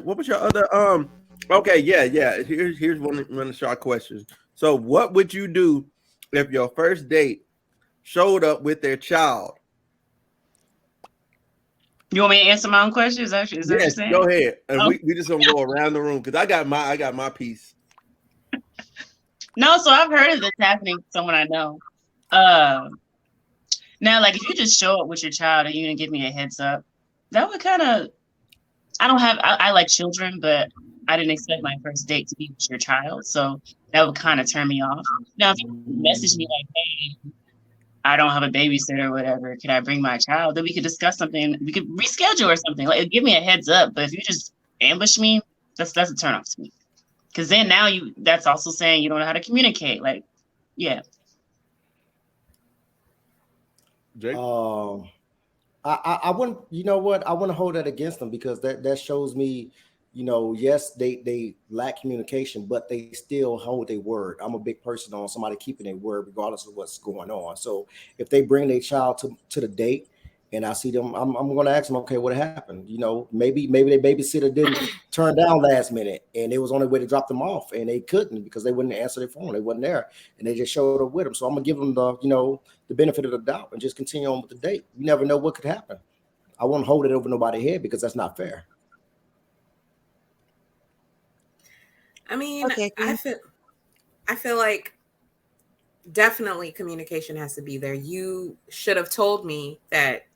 What was your other Okay, yeah. Here's one of the short questions. So, what would you do if your first date showed up with their child? You want me to answer my own question? Is that what you're Yes, saying? go ahead. And Oh, we just gonna go around the room because I got my piece. no. So I've heard of this happening to someone I know. Uh, Now, like if you just show up with your child and you didn't give me a heads up, that would kind of. I like children, but I didn't expect my first date to be with your child, so that would kind of turn me off. Now, if you message me like, "Hey, I don't have a babysitter or whatever. Can I bring my child?" Then we could discuss something. We could reschedule or something. Like, give me a heads up. But if you just ambush me, that's a turn off to me. Because then now that's also saying you don't know how to communicate. Like, yeah, Jake. Um, I wouldn't, you know what? I want to hold that against them because that shows me, yes, they lack communication, but they still hold their word. I'm a big person on somebody keeping their word, regardless of what's going on. So if they bring their child to the date and I see them, I'm going to ask them, okay, what happened? Maybe their babysitter didn't turn down last minute and it was on their way to drop them off and they couldn't because they wouldn't answer their phone. They wasn't there and they just showed up with them. So I'm gonna give them the benefit of the doubt and just continue on with the date. You never know what could happen. I won't hold it over nobody's head because that's not fair. I mean, Okay. I feel like definitely communication has to be there. You should have told me that,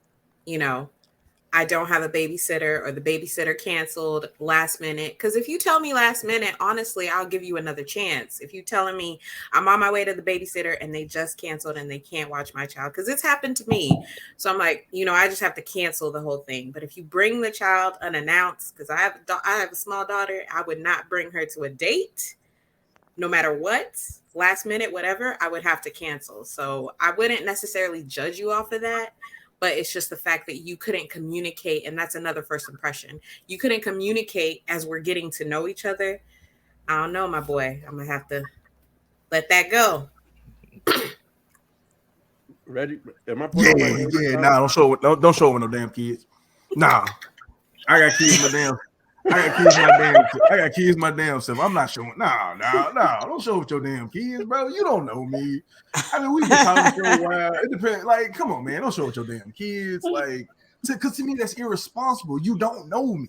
you know, I don't have a babysitter or the babysitter canceled last minute. Because if you tell me last minute, honestly, I'll give you another chance. If you telling me I'm on my way to the babysitter and they just canceled and they can't watch my child, because it's happened to me. So I'm like, I just have to cancel the whole thing. But if you bring the child unannounced, because I have a small daughter, I would not bring her to a date, no matter what, last minute, whatever, I would have to cancel. So I wouldn't necessarily judge you off of that. But it's just the fact that you couldn't communicate. And that's another first impression. You couldn't communicate as we're getting to know each other. I don't know, my boy. I'm going to have to let that go. Ready? Am I Yeah, putting on my yeah. Nah, don't show it with no damn kids. Nah, I got kids my damn. I got kids my damn self. I'm not showing. No. Don't show it with your damn kids, bro. You don't know me. I mean, we've been talking for a while. It depends. Like, come on, man. Don't show it with your damn kids. Like, because to me, that's irresponsible. You don't know me.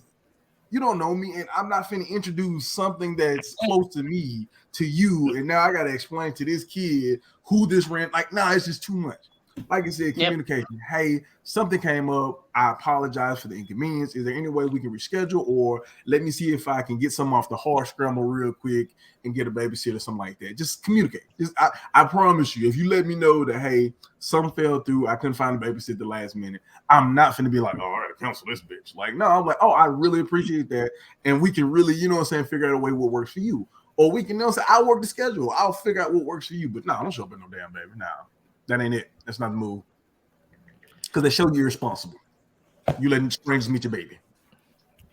You don't know me, and I'm not finna introduce something that's close to me to you, and now I gotta explain to this kid who this ran. Like, nah, it's just too much. Like I said, communication. Yep. Hey, something came up. I apologize for the inconvenience. Is there any way we can reschedule, or let me see if I can get some off the hard scramble real quick and get a babysitter or something like that? Just communicate. I promise you, if you let me know that, hey, something fell through, I couldn't find a babysitter the last minute, I'm not going to be like, oh, I got to cancel this bitch. Like, no, I'm like, oh, I really appreciate that. And we can really, figure out a way what works for you. Or we can, say, I'll work the schedule. I'll figure out what works for you. But no, don't show up with no damn baby. No. That ain't it. That's not the move. Because they show you're responsible. You letting strangers meet your baby.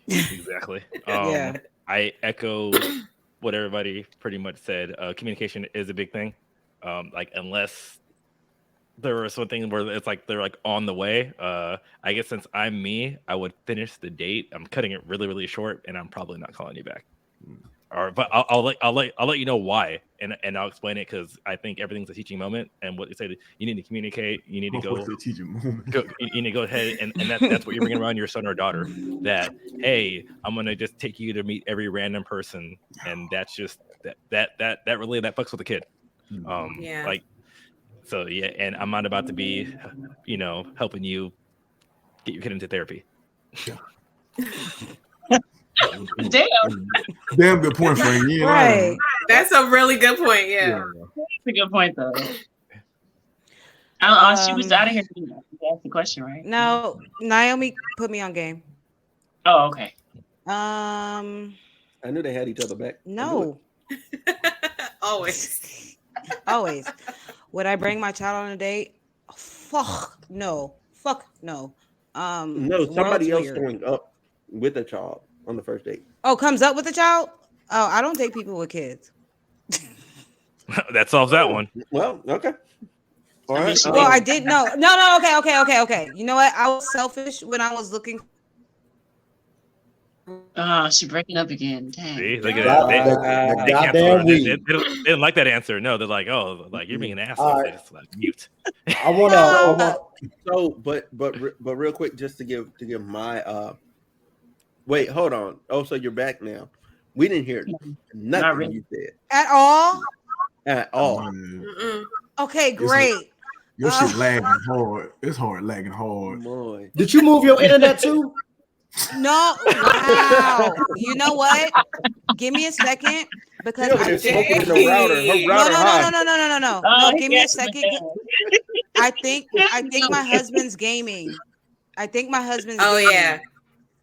Exactly. Yeah. I echo what everybody pretty much said. Communication is a big thing. Like unless there was something where it's like they're like on the way. I guess since I'm me, I would finish the date. I'm cutting it really, really short, and I'm probably not calling you back. But I'll let you know why, and I'll explain it because I think everything's a teaching moment. And what you said, you need to communicate. You need to go. You need to go ahead, and that's what you're bringing around your son or daughter. That hey, I'm gonna just take you to meet every random person, and that's just that really that fucks with the kid. Yeah. Like so yeah, and I'm not about to be, helping you get your kid into therapy. Damn good point, Frank. Right. That's a really good point. Yeah. That's a good point, though. She was out of here to ask the question, right? No, Naomi put me on game. Oh, okay. I knew they had each other back. No. Always. Always. Would I bring my child on a date? Fuck no. No, somebody else going up with a child on the first date. Oh, comes up with a child? Oh, I don't date people with kids. That solves that one. Well, okay. All right. Well, I did no. Okay. You know what? I was selfish when I was looking. Oh, she breaking up again. Dang. See, look at God- that. the They goddamn canceled it. weed. They didn't like that answer. No, they're like, oh, like you're being an asshole. All They right. just like mute. I want So, but real quick, just to give my wait, hold on. Oh, so you're back now. We didn't hear nothing really. you said At all? at all. Mm-mm. Okay, great. Your shit lagging hard. It's hard lagging hard. Boy. Did you move your internet too? No, wow. You know what? Give me a second because She over I there think smoking in the router. Her no, router no, high. no. Oh, No, give me a second. I think No. my husband's gaming. I think my husband's Oh gaming. yeah.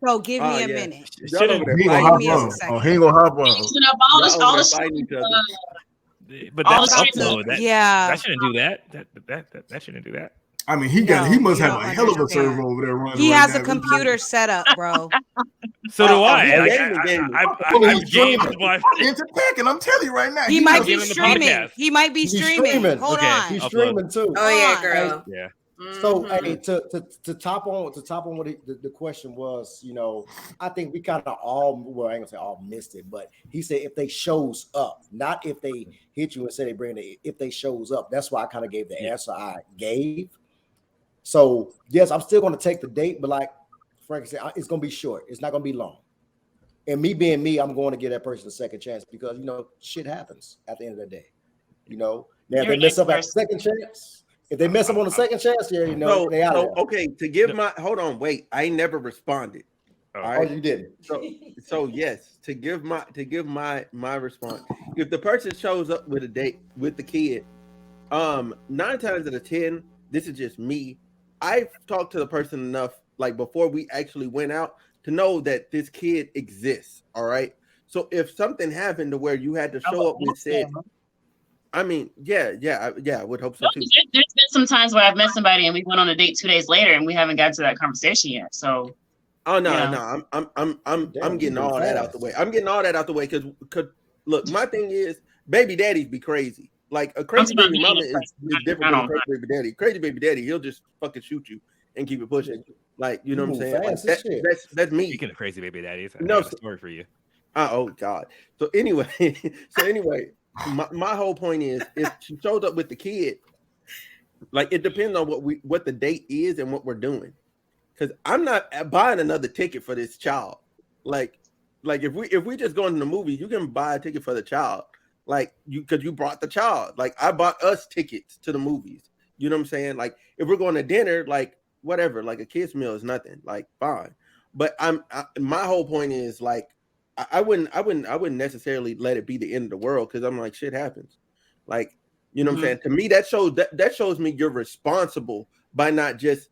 So give me Oh, a yeah. minute. Y'all over there He gonna fighting hop me a on. second. Oh, he ain't gonna hop on. Mixing up all Y'all this, over all there this. fighting each other. But All that's the streets upload. That Yeah. that shouldn't do that. That shouldn't do that. I mean, he No, must you have don't a hell of a understand. server over there running. He right has now. a computer set up, bro. So do Oh, I. he's Like, gaming. I've gamed while Into packing. I'm telling you right now. He might knows- be in the streaming. podcast. He might be He's streaming. streaming. Hold Okay. on. He's Upload. streaming too. Oh yeah, on. girl. Yeah. So, Mhm. hey, to top on what the question was, you know, I think we kind of all, well, I ain't gonna say all missed it, but he said if they shows up, not if they hit you and say they bring it, if they shows up. That's why I kind of gave the answer I gave. So yes, I'm still gonna take the date, but like Frank said, it's gonna be short. It's not gonna be long. And me being me, I'm going to give that person a second chance because you know shit happens at the end of the day. You know, now if You're they mess up an at the second chance. If they mess up on the second chance, yeah, you know, they out of there. Okay, to give my hold on, wait, I never responded. Oh. All Oh, right. you didn't. So yes, to give my response. If the person shows up with a date with the kid, 9 times out of 10, this is just me. I've talked to the person enough, like before we actually went out, to know that this kid exists. All right. So if something happened to where you had to show up with said, I mean, yeah, I would hope so too. There's been some times where I've met somebody and we went on a date 2 days later and we haven't got to that conversation yet. So Oh no, Yeah. no, I'm Damn, getting you all that out the fast. way. I'm getting all that out the way because look, my thing is baby daddies be crazy. Like a crazy talking about baby me, mama it's is different than a crazy baby daddy. Crazy baby daddy, he'll just fucking shoot you and keep it pushing. Like you know what I'm You saying? move Like, fast as shit. that's me. Speaking of crazy baby daddies, I No, got a story for you. Oh God. So anyway, my whole point is if she shows up with the kid, like it depends on what the date is and what we're doing. Because I'm not buying another ticket for this child. Like if we just going to the movie, you can buy a ticket for the child. Like because you brought the child. Like I bought us tickets to the movies. You know what I'm saying? Like if we're going to dinner, like whatever, like a kid's meal is nothing. Like fine. But my whole point is like I wouldn't necessarily let it be the end of the world because I'm like shit happens. Like you know what I'm saying? To me, that shows me you're responsible by not just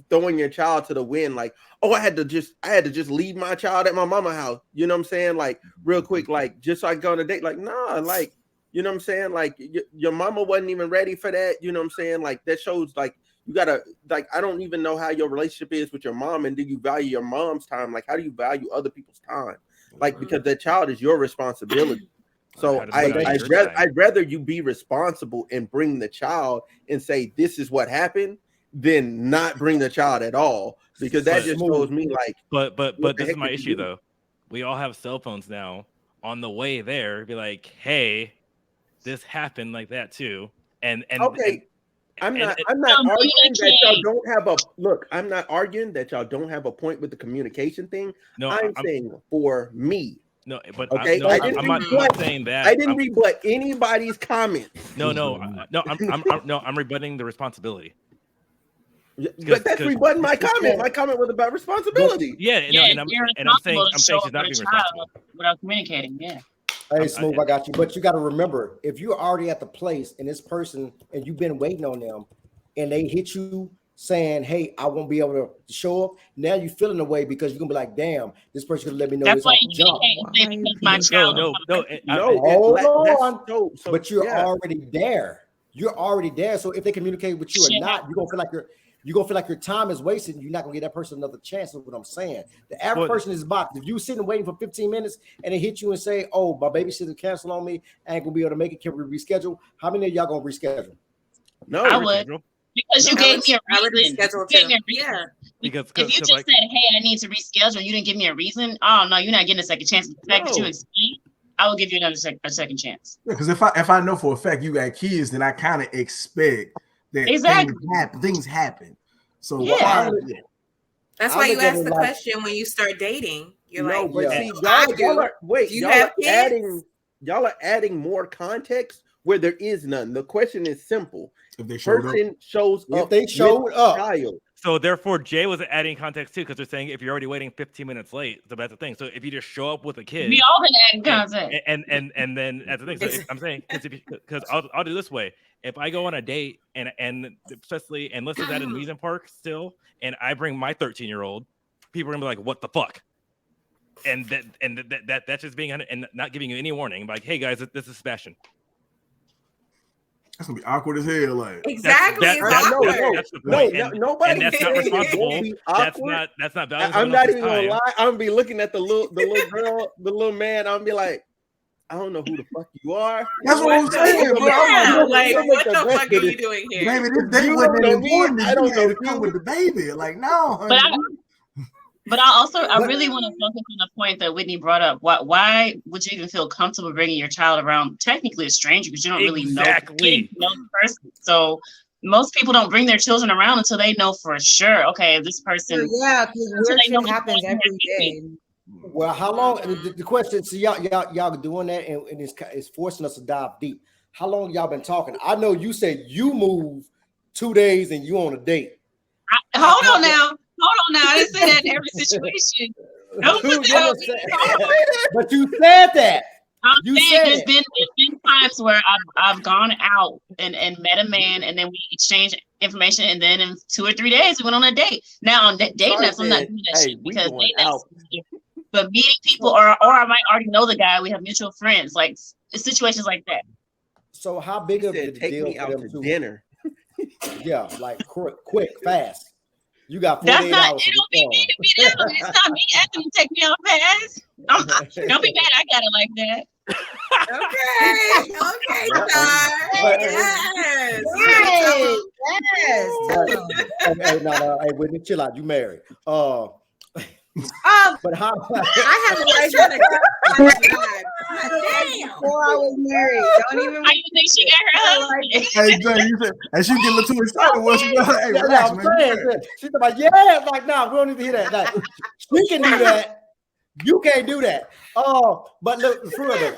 throwing your child to the wind. Like, oh, I had to just leave my child at my mama house. You know what I'm saying? Like real quick, like just so I go on a date. Like, nah, like you know what I'm saying? Like your mama wasn't even ready for that. You know what I'm saying? Like that shows like you gotta like I don't even know how your relationship is with your mom and do you value your mom's time? Like how do you value other people's time? Like because that child is your responsibility. So I'd rather you be responsible and bring the child and say this is what happened than not bring the child at all because that just shows me like. But this is my issue though. We all have cell phones now. On the way there, be like, hey, this happened like that too. And okay. I'm not arguing that y'all don't have a look. I'm not arguing that y'all don't have a point with the communication thing. No, I'm saying for me. No, but okay, I'm not saying that. I didn't rebut anybody's comments. I'm rebutting the responsibility. But that's rebutting my comment. My comment was about responsibility. And I'm saying she's not being responsible without communicating. Yeah. Hey, Smooth, I got you. But you got to remember, if you're already at the place and this person and you've been waiting on them, and they hit you saying, "Hey, I won't be able to show up," now you're feeling the way because you're gonna be like, "Damn, this person could let me know that's this why off the jump." Hold on. But you're already there. You're already there. So if they communicate with you or not, you're gonna feel like your time is wasted. And you're not gonna give that person another chance. Is what I'm saying. The average person is boxed. If you sitting waiting for 15 minutes and they hit you and say, "Oh, my babysitter canceled on me, I ain't gonna be able to make it. Can we reschedule?" How many of y'all gonna reschedule? No, I would. Because you gave me a I would reason. reschedule You gave too. me a reason. Yeah. Because If you just like, said, "Hey, I need to reschedule," and you didn't give me a reason, oh no, you're not getting a second chance. The fact that you No. explained, I will give you a second chance. Because if I know for a fact you got kids, then I kind of expect that Exactly. things happen. So Yeah. That's I why look you at ask it the like- question when you start dating. You're No, like, but yeah. see, I y'all do. are wait, Do you y'all have are kids? y'all are adding more context where there is none. The question is simple. if they showed up, Person shows If up they showed with up. child. so therefore, Jay was adding context too, because they're saying if you're already waiting 15 minutes late, so that's the thing. So if you just show up with a kid, We all been adding content. and then that's the thing. So if, I'm saying because I'll do this way. If I go on a date and especially unless it's at an amusement park still, and I bring my 13-year-old, people are gonna be like, "What the fuck?" And that's just being and not giving you any warning. Like, hey guys, this is Sebastian. that's gonna be awkward as hell. Like Exactly. That's, it's that's, awkward. that's the point. No, and nobody and that's not saying it won't responsible. be That's awkward. not valuable. I'm not even gonna lie. I'm gonna be looking at the little girl, the little man. I'm gonna be like, I don't know who the fuck you are. that's what I'm saying, bro. Yeah, I'm like, You'll what make the the best fuck of are you this. doing here? baby, this date You wasn't don't know that me, important. I You don't had know to come you. with the baby. Like, no, honey. But I really want to focus on the point that Whitney brought up. Why would you even feel comfortable bringing your child around technically a stranger because you don't really know the person? So most people don't bring their children around until they know for sure. Okay, this person. Yeah, because until weird they know shit happens what's every going day. Well, how long? The question. So y'all doing that, and it's forcing us to dive deep. How long y'all been talking? I know you said you moved 2 days and you on a date. Hold on now. I didn't say that in every situation. Don't put that on me. But you said that. I'm You saying said there's been times where I've gone out and met a man, and then we exchanged information, and then in 2 or 3 days we went on a date. Now on dating apps, I'm not doing that shit because dating apps. But meeting people, or I might already know the guy. We have mutual friends, like situations like that. So how big of the Take deal me for out them to to dinner. Yeah, like quick, fast. You got That's 48 not. hours. It don't be me to be them. It's not me asking to take me out fast. Don't be mad. I got it like that. Okay, Star. Yes. No, hey, Whitney, chill out. You married. But how? I have a trying to Before I was married, don't even. How you think she got her husband? Hey, Jay, you said, and she get a little too excited. What she like, hey, Yeah, relax, I'm man. saying, she's like, yeah, like, nah, we don't need to hear that. Like, she can do that. You can't do that. But look, further,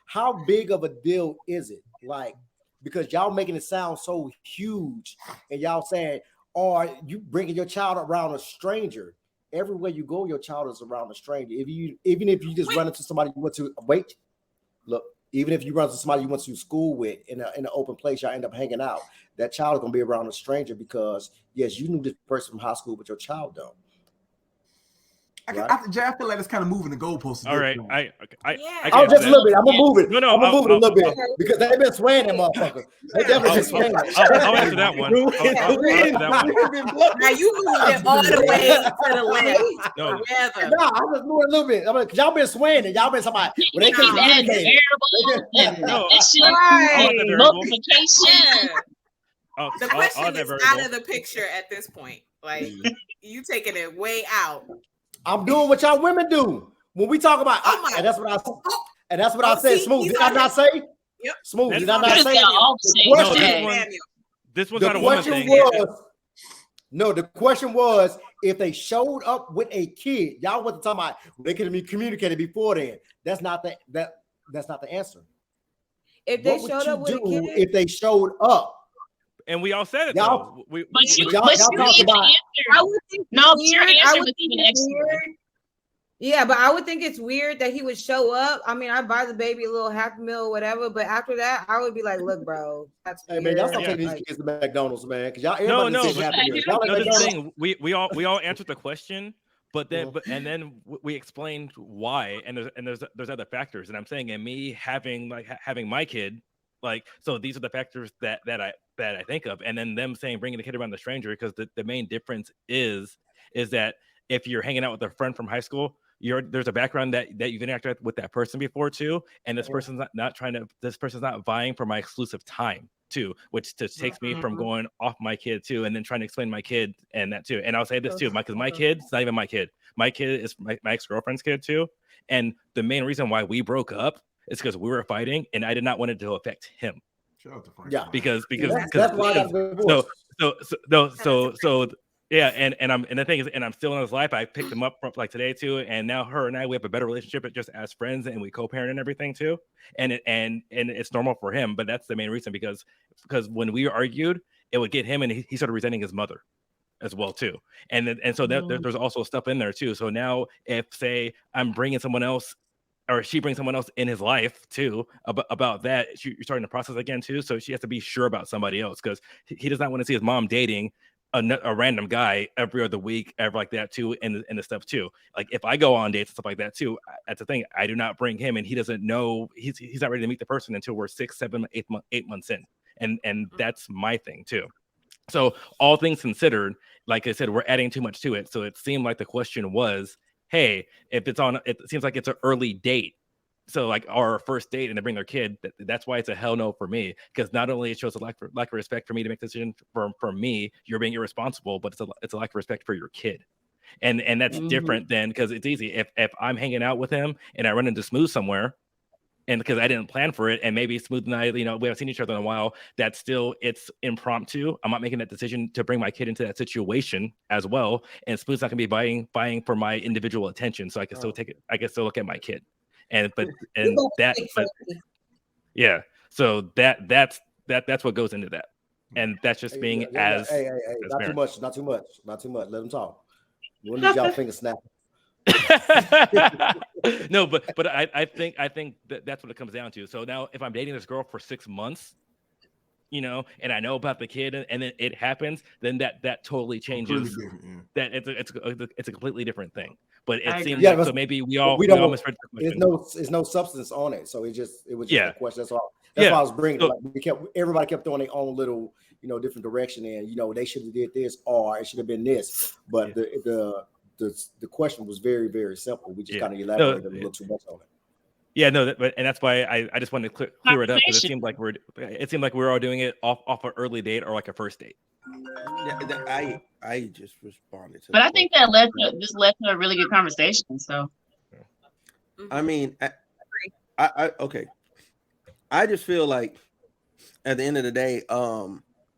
how big of a deal is it? Like, because y'all making it sound so huge, and y'all saying, or you bringing your child around a stranger. Everywhere you go, your child is around a stranger. Even if you just run into somebody you went to even if you run into somebody you went to school with in an open place, y'all end up hanging out. That child is gonna be around a stranger because yes, you knew this person from high school, but your child don't. Jay, I feel like it's kind of moving the goalposts. All right, I'll just a little bit. I'm gonna move it. No, I'm gonna move it a little bit because they've been swaying them motherfuckers. They definitely been swaying. I'll answer that one. I'll answer that one. Now you moved it all the way to the left. No, I just moved a little bit. Cause y'all been swaying and y'all been somebody. When they keep adding variables and shit, multiplication. The question is out of the picture at this point. Like you taking it way out. I'm doing what y'all women do when we talk about. And that's what I said. Smooth. Did I not say? Yep. Smooth. Did I not say? This one's not a woman thing. No, the question was if they showed up with a kid. Y'all wasn't talking about they could have communicated before then. That's not that's not the answer. If they showed up with a kid, if they showed up. And we all said it. Y'all, y'all talked about. I would think your answer was even extra. Yeah, but I would think it's weird that he would show up. I mean, I buy the baby a little $500,000 or whatever, but after that, I would be like, "Look, bro, that's weird." Hey man, y'all stop taking these kids to McDonald's, man. Because y'all, no. This thing, we all answered the question, but then we explained why, and there's other factors, and I'm saying, and me having my kid. Like, so these are the factors that I think of, and then them saying bringing the kid around the stranger, because the main difference is that if you're hanging out with a friend from high school, there's a background that you've interacted with that person before too, and this person's not vying for my exclusive time. too, which just takes me from going off my kid too, and then trying to explain my kid and that too. And I'll say this too, because my kid's not even my kid. My kid is my ex-girlfriend's kid too. And the main reason why we broke up is because we were fighting, and I did not want it to affect him. Yeah, because that's why I got divorced. So yeah, and the thing is, and I'm still in his life. I picked him up from like today too, and now her and I, we have a better relationship, just as friends, and we co-parent and everything too. And it's normal for him, but that's the main reason, because when we argued, it would get him, and he started resenting his mother as well too. And so there's also stuff in there too. So now if say I'm bringing someone else, or she brings someone else in his life too, about that, you're starting the process again too. So she has to be sure about somebody else, because he does not want to see his mom dating a random guy every other week, ever like that too, and the stuff too. Like if I go on dates and stuff like that too, that's the thing. I do not bring him, and he doesn't know, he's not ready to meet the person until we're 6, 7, 8 months in, and that's my thing too. So all things considered, like I said, we're adding too much to it. So it seemed like the question was, hey, if it's on, it seems like it's an early date. So like our first date, and they bring their kid, that's why it's a hell no for me. Because not only it shows a lack of respect for me to make the decision for me, you're being irresponsible, but it's a lack of respect for your kid. And that's different than, because it's easy. If I'm hanging out with him and I run into Smooth somewhere, and because I didn't plan for it, and maybe Smooth and I, we haven't seen each other in a while, that's still, it's impromptu. I'm not making that decision to bring my kid into that situation as well. And Smooth's not gonna be buying for my individual attention. So I can still take it, I can still look at my kid. But yeah. So that's what goes into that. And that's just being as not too much. Let them talk. We'll need y'all finger snapping. No, but I think that's what it comes down to. So now if I'm dating this girl for 6 months, and I know about the kid, and then it happens, then that totally changes. That it's a completely different thing. But it seems like, so maybe we all misread the question. There's no substance on it, so it was just a question. That's all. That's why I was bringing. So, everybody kept throwing their own little different direction, and they should have did this, or it should have been this. But the question was very, very simple. We just kind of elaborated a little too much on it. Yeah, no, and that's why I just wanted to clear it up, because it seemed like we're all doing it off an early date or like a first date. I just responded to. But I think that led to a really good conversation. So, I mean, I okay. I just feel like at the end of the day,